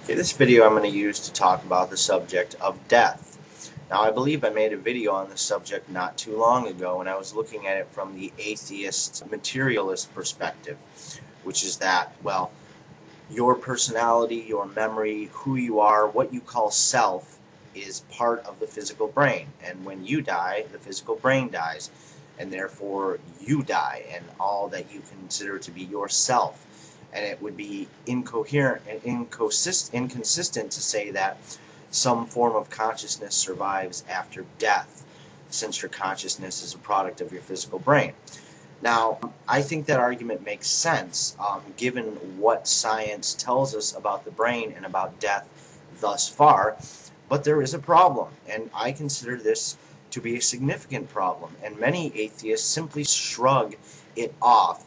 Okay, this video I'm going to use to talk about the subject of death. Now, I believe I made a video on this subject not too long ago, and I was looking at it from the atheist materialist perspective, which is that, well, your personality, your memory, who you are, what you call self, is part of the physical brain. And when you die, the physical brain dies, and therefore you die, and all that you consider to be yourself. And it would be incoherent and inconsistent to say that some form of consciousness survives after death, since your consciousness is a product of your physical brain. Now, I think that argument makes sense, given what science tells us about the brain and about death thus far, but there is a problem, and I consider this to be a significant problem, and many atheists simply shrug it off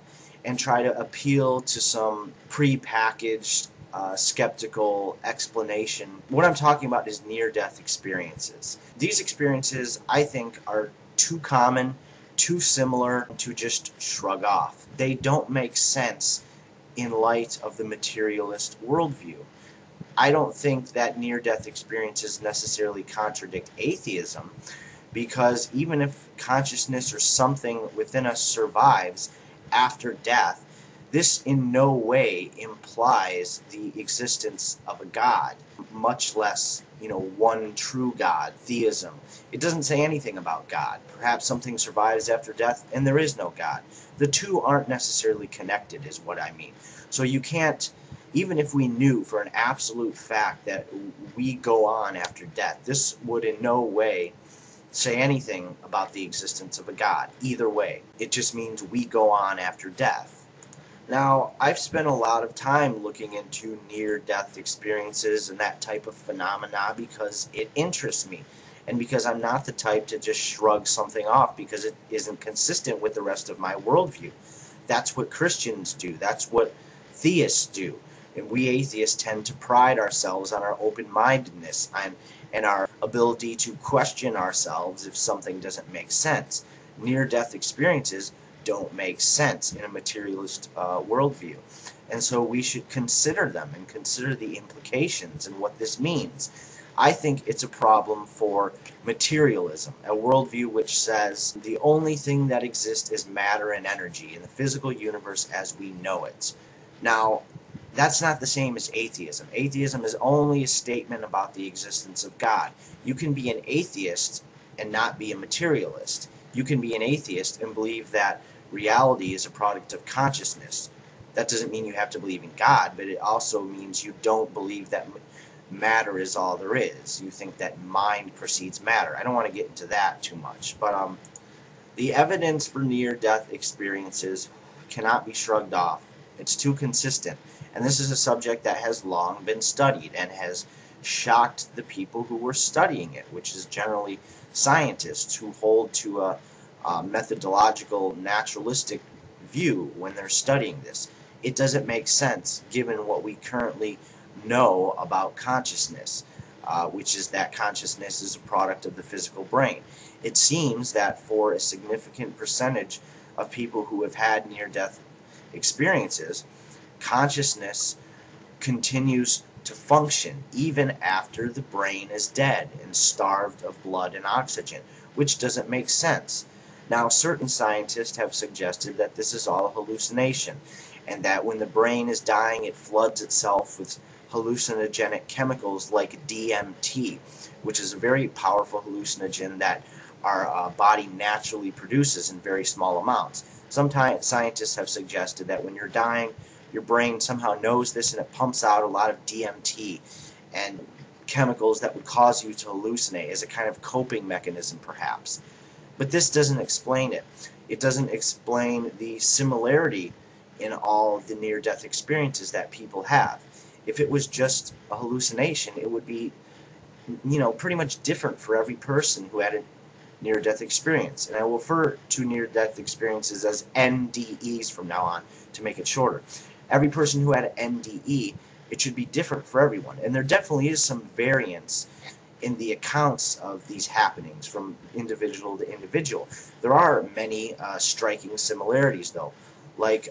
and try to appeal to some pre-packaged skeptical explanation. What I'm talking about is near-death experiences. These experiences, I think, are too common, too similar to just shrug off. They don't make sense in light of the materialist worldview. I don't think that near-death experiences necessarily contradict atheism, because even if consciousness or something within us survives after death, this in no way implies the existence of a God, much less, one true God, theism. It doesn't say anything about God. Perhaps something survives after death and there is no God. The two aren't necessarily connected, is what I mean. So you can't, even if we knew for an absolute fact that we go on after death, this would in no way say anything about the existence of a God. Either way, it just means we go on after death. Now, I've spent a lot of time looking into near-death experiences and that type of phenomena because it interests me, and because I'm not the type to just shrug something off because it isn't consistent with the rest of my worldview. That's what Christians do. That's what theists do. And we atheists tend to pride ourselves on our open-mindedness and our ability to question ourselves if something doesn't make sense. Near-death experiences don't make sense in a materialist worldview. And so we should consider them and consider the implications and what this means. I think it's a problem for materialism, a worldview which says the only thing that exists is matter and energy in the physical universe as we know it. Now, that's not the same as atheism. Atheism is only a statement about the existence of God. You can be an atheist and not be a materialist. You can be an atheist and believe that reality is a product of consciousness. That doesn't mean you have to believe in God, but it also means you don't believe that matter is all there is. You think that mind precedes matter. I don't want to get into that too much, but the evidence for near-death experiences cannot be shrugged off. It's too consistent. And this is a subject that has long been studied and has shocked the people who were studying it, which is generally scientists who hold to a methodological, naturalistic view when they're studying this. It doesn't make sense given what we currently know about consciousness, which is that consciousness is a product of the physical brain. It seems that for a significant percentage of people who have had near-death experiences, consciousness continues to function even after the brain is dead and starved of blood and oxygen, which doesn't make sense. Now, certain scientists have suggested that this is all a hallucination, and that when the brain is dying, it floods itself with hallucinogenic chemicals like DMT, which is a very powerful hallucinogen that our body naturally produces in very small amounts. Sometimes scientists have suggested that when you're dying, your brain somehow knows this and it pumps out a lot of DMT and chemicals that would cause you to hallucinate as a kind of coping mechanism, perhaps. But this doesn't explain it. It doesn't explain the similarity in all the near-death experiences that people have. If it was just a hallucination, it would be, pretty much different for every person who had a near-death experience. And I will refer to near-death experiences as NDEs from now on to make it shorter. Every person who had an NDE, it should be different for everyone. And there definitely is some variance in the accounts of these happenings from individual to individual. There are many striking similarities, though, like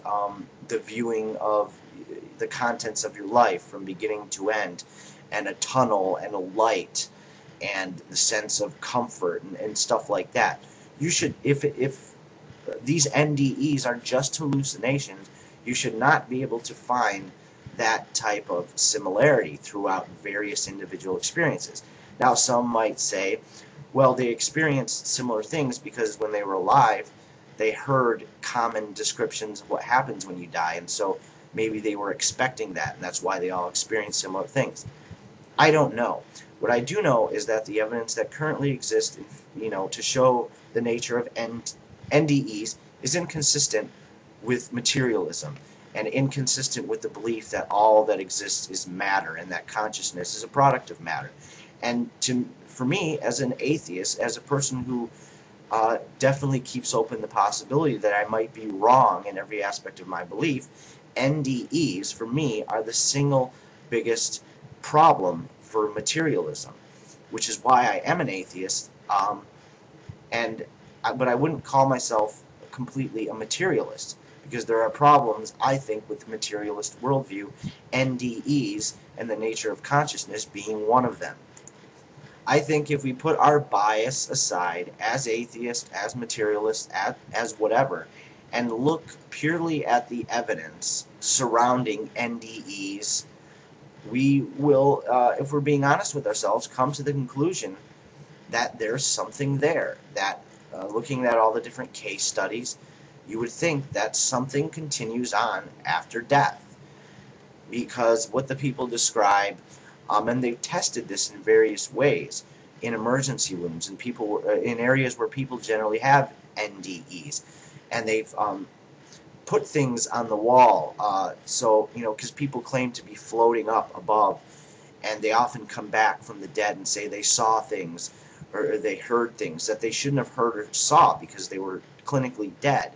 the viewing of the contents of your life from beginning to end, and a tunnel and a light and the sense of comfort and stuff like that. You should, if these NDEs are just hallucinations, you should not be able to find that type of similarity throughout various individual experiences. Now, some might say, well, they experienced similar things because when they were alive, they heard common descriptions of what happens when you die, and so maybe they were expecting that, and that's why they all experienced similar things. I don't know. What I do know is that the evidence that currently exists, to show the nature of NDEs is inconsistent with materialism and inconsistent with the belief that all that exists is matter and that consciousness is a product of matter. And for me, as an atheist, as a person who definitely keeps open the possibility that I might be wrong in every aspect of my belief, NDEs, for me, are the single biggest problem for materialism, which is why I am an atheist, but I wouldn't call myself completely a materialist, because there are problems, I think, with the materialist worldview, NDEs and the nature of consciousness being one of them. I think if we put our bias aside as atheists, as materialists, as whatever, and look purely at the evidence surrounding NDEs, we will, if we're being honest with ourselves, come to the conclusion that there's something there, that looking at all the different case studies, you would think that something continues on after death. Because what the people describe, and they've tested this in various ways, in emergency rooms, and in areas where people generally have NDEs, and they've put things on the wall, because people claim to be floating up above, and they often come back from the dead and say they saw things, or they heard things that they shouldn't have heard or saw because they were clinically dead.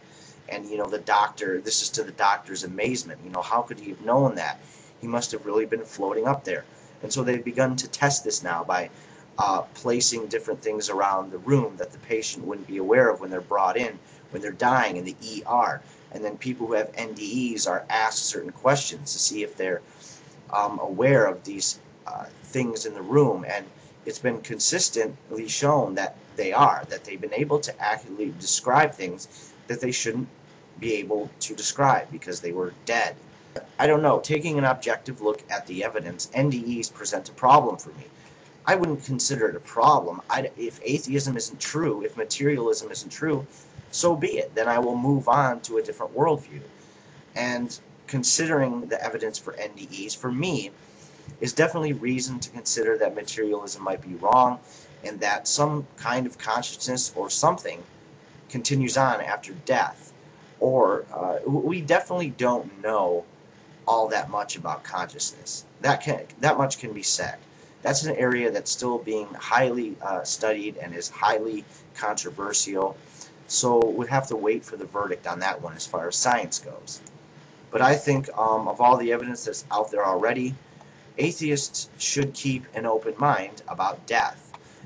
And the doctor, this is to the doctor's amazement, how could he have known that? He must have really been floating up there. And so they've begun to test this now by placing different things around the room that the patient wouldn't be aware of when they're brought in, when they're dying in the ER. And then people who have NDEs are asked certain questions to see if they're aware of these things in the room. And it's been consistently shown that they are, that they've been able to accurately describe things that they shouldn't be able to describe because they were dead. I don't know, taking an objective look at the evidence, NDEs present a problem for me. I wouldn't consider it a problem. If atheism isn't true, if materialism isn't true, so be it. Then I will move on to a different worldview. And considering the evidence for NDEs, for me, is definitely reason to consider that materialism might be wrong and that some kind of consciousness or something continues on after death. Or we definitely don't know all that much about consciousness. That much can be said. That's an area that's still being highly studied and is highly controversial. So we'd have to wait for the verdict on that one as far as science goes. But I think of all the evidence that's out there already, atheists should keep an open mind about death.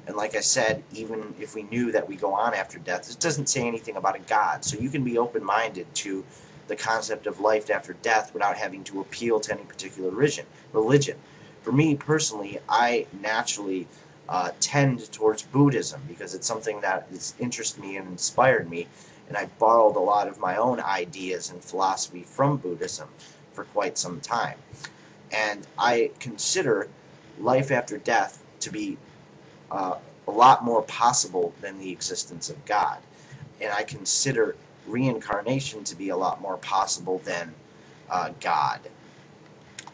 And like I said, even if we knew that we go on after death, it doesn't say anything about a God. So you can be open-minded to the concept of life after death without having to appeal to any particular religion. For me personally, I naturally tend towards Buddhism because it's something that has interested me and inspired me, and I've borrowed a lot of my own ideas and philosophy from Buddhism for quite some time. And I consider life after death to be a lot more possible than the existence of God. And I consider reincarnation to be a lot more possible than God.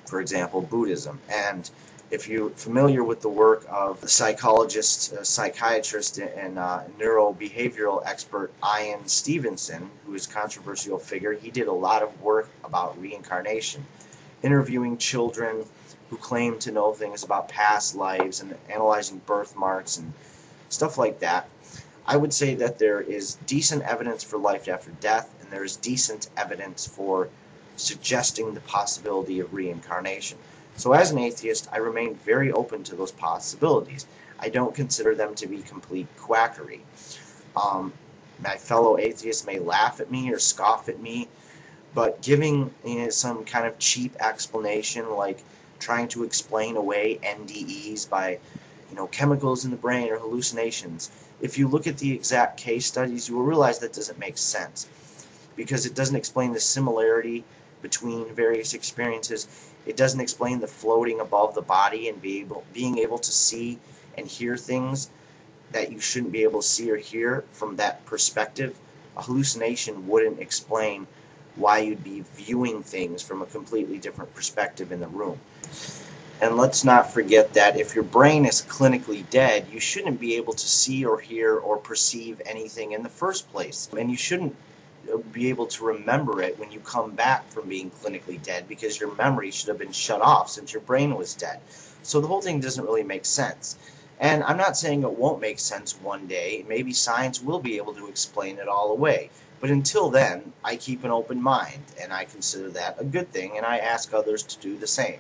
For example, Buddhism. And if you're familiar with the work of the psychologist, psychiatrist, and neurobehavioral expert Ian Stevenson, who is a controversial figure, he did a lot of work about reincarnation, interviewing children who claim to know things about past lives and analyzing birthmarks and stuff like that. I would say that there is decent evidence for life after death, and there is decent evidence for suggesting the possibility of reincarnation. So as an atheist, I remain very open to those possibilities. I don't consider them to be complete quackery. My fellow atheists may laugh at me or scoff at me, But giving some kind of cheap explanation, like trying to explain away NDEs by chemicals in the brain or hallucinations, if you look at the exact case studies, you will realize that doesn't make sense, because it doesn't explain the similarity between various experiences. It doesn't explain the floating above the body and being able to see and hear things that you shouldn't be able to see or hear from that perspective. A hallucination wouldn't explain why you'd be viewing things from a completely different perspective in the room. And let's not forget that if your brain is clinically dead, you shouldn't be able to see or hear or perceive anything in the first place. And you shouldn't be able to remember it when you come back from being clinically dead, because your memory should have been shut off since your brain was dead. So the whole thing doesn't really make sense. And I'm not saying it won't make sense one day. Maybe science will be able to explain it all away. But until then, I keep an open mind, and I consider that a good thing, and I ask others to do the same.